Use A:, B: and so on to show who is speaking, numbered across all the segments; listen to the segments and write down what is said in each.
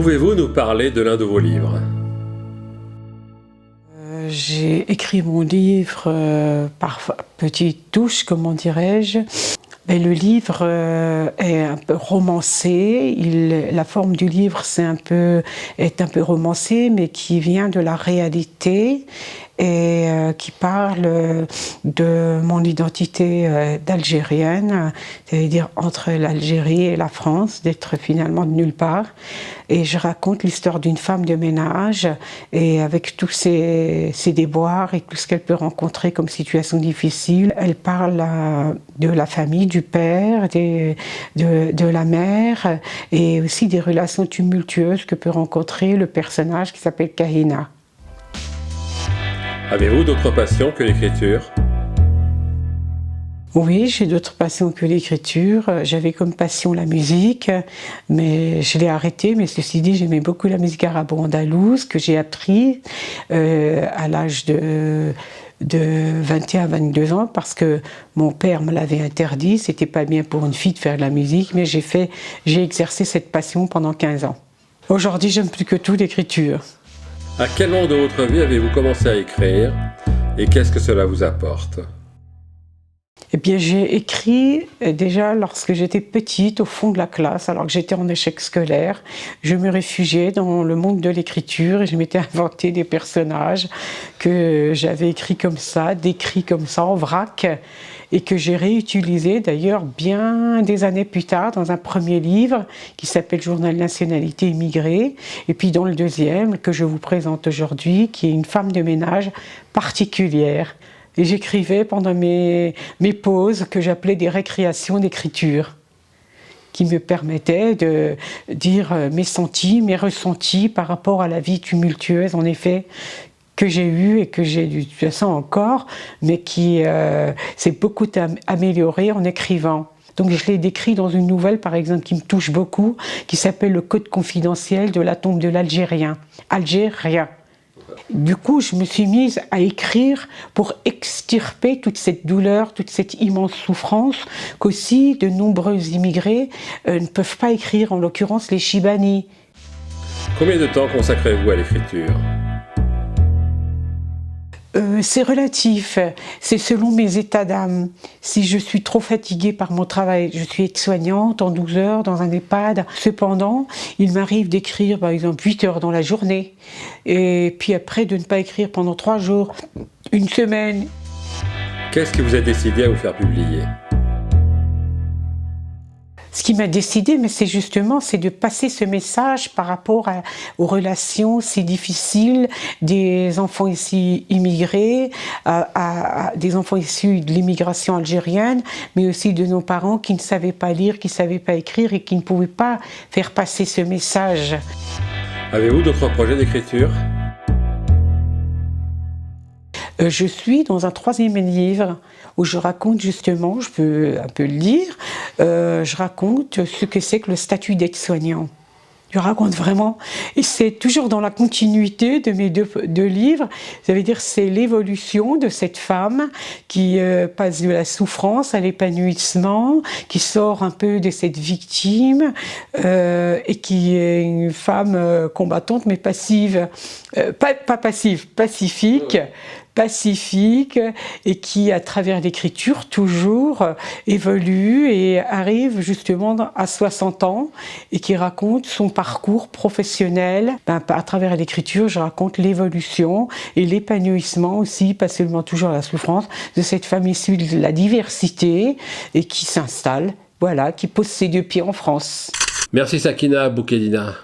A: Pouvez-vous nous parler de l'un de vos livres ?
B: J'ai écrit mon livre par petites touches, comment dirais-je. Et le livre est un peu romancé. La forme du livre est un peu romancée, mais qui vient de la réalité et qui parle de mon identité d'Algérienne, c'est-à-dire entre l'Algérie et la France, d'être finalement de nulle part. Et je raconte l'histoire d'une femme de ménage et avec tous ses déboires et tout ce qu'elle peut rencontrer comme situation difficile. Elle parle de la famille, du père, de la mère et aussi des relations tumultueuses que peut rencontrer le personnage qui s'appelle Kahina.
A: Avez-vous d'autres passions que l'écriture ?
B: Oui, j'ai d'autres passions que l'écriture. J'avais comme passion la musique, mais je l'ai arrêtée. Mais ceci dit, j'aimais beaucoup la musique arabo-andalouse que j'ai appris à l'âge de 21 à 22 ans parce que mon père me l'avait interdit. C'était pas bien pour une fille de faire de la musique, mais j'ai exercé cette passion pendant 15 ans. Aujourd'hui, j'aime plus que tout l'écriture.
A: À quel moment de votre vie avez-vous commencé à écrire et qu'est-ce que cela vous apporte ?
B: Eh bien, j'ai écrit déjà lorsque j'étais petite, au fond de la classe, alors que j'étais en échec scolaire. Je me réfugiais dans le monde de l'écriture et je m'étais inventé des personnages que j'avais écrits comme ça, décrits comme ça, en vrac, et que j'ai réutilisé d'ailleurs bien des années plus tard dans un premier livre qui s'appelle Journal nationalité immigrée, et puis dans le deuxième que je vous présente aujourd'hui, qui est une femme de ménage particulière. Et j'écrivais pendant mes pauses que j'appelais des récréations d'écriture, qui me permettaient de dire mes sentis, mes ressentis par rapport à la vie tumultueuse, en effet, que j'ai eue et que j'ai de toute façon encore, mais qui s'est beaucoup améliorée en écrivant. Donc je l'ai décrit dans une nouvelle, par exemple, qui me touche beaucoup, qui s'appelle Le Code confidentiel de la tombe de l'Algérien. Algérien. Du coup, je me suis mise à écrire pour extirper toute cette douleur, toute cette immense souffrance qu'aussi de nombreux immigrés ne peuvent pas écrire, en l'occurrence les Chibani.
A: Combien de temps consacrez-vous à l'écriture ?
B: C'est relatif, c'est selon mes états d'âme. Si je suis trop fatiguée par mon travail, je suis aide-soignante en 12 heures dans un EHPAD. Cependant, il m'arrive d'écrire par exemple 8 heures dans la journée et puis après de ne pas écrire pendant 3 jours, une semaine.
A: Qu'est-ce qui vous a décidé à vous faire publier ?
B: Ce qui m'a décidé, mais c'est de passer ce message par rapport aux relations si difficiles des enfants ici immigrés, des enfants issus de l'immigration algérienne, mais aussi de nos parents qui ne savaient pas lire, qui ne savaient pas écrire et qui ne pouvaient pas faire passer ce message.
A: Avez-vous d'autres projets d'écriture ?
B: Je suis dans un 3e livre où je raconte justement, je peux un peu le dire, je raconte ce que c'est que le statut d'aide-soignant. Je raconte vraiment, et c'est toujours dans la continuité de mes deux livres, ça veut dire c'est l'évolution de cette femme qui passe de la souffrance à l'épanouissement, qui sort un peu de cette victime et qui est une femme combattante mais passive, pas passive, pacifique et qui, à travers l'écriture, toujours évolue et arrive justement à 60 ans et qui raconte son parcours professionnel. À travers l'écriture, je raconte l'évolution et l'épanouissement aussi, pas seulement toujours la souffrance, de cette femme issue de la diversité et qui s'installe, voilà, qui pose ses 2 pieds en France.
A: Merci Sakina Boukedina.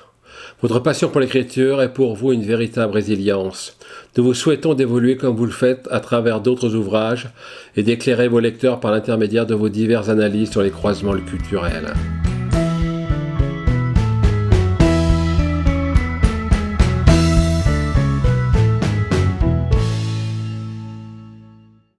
A: Votre passion pour l'écriture est pour vous une véritable résilience. Nous vous souhaitons d'évoluer comme vous le faites à travers d'autres ouvrages et d'éclairer vos lecteurs par l'intermédiaire de vos diverses analyses sur les croisements culturels.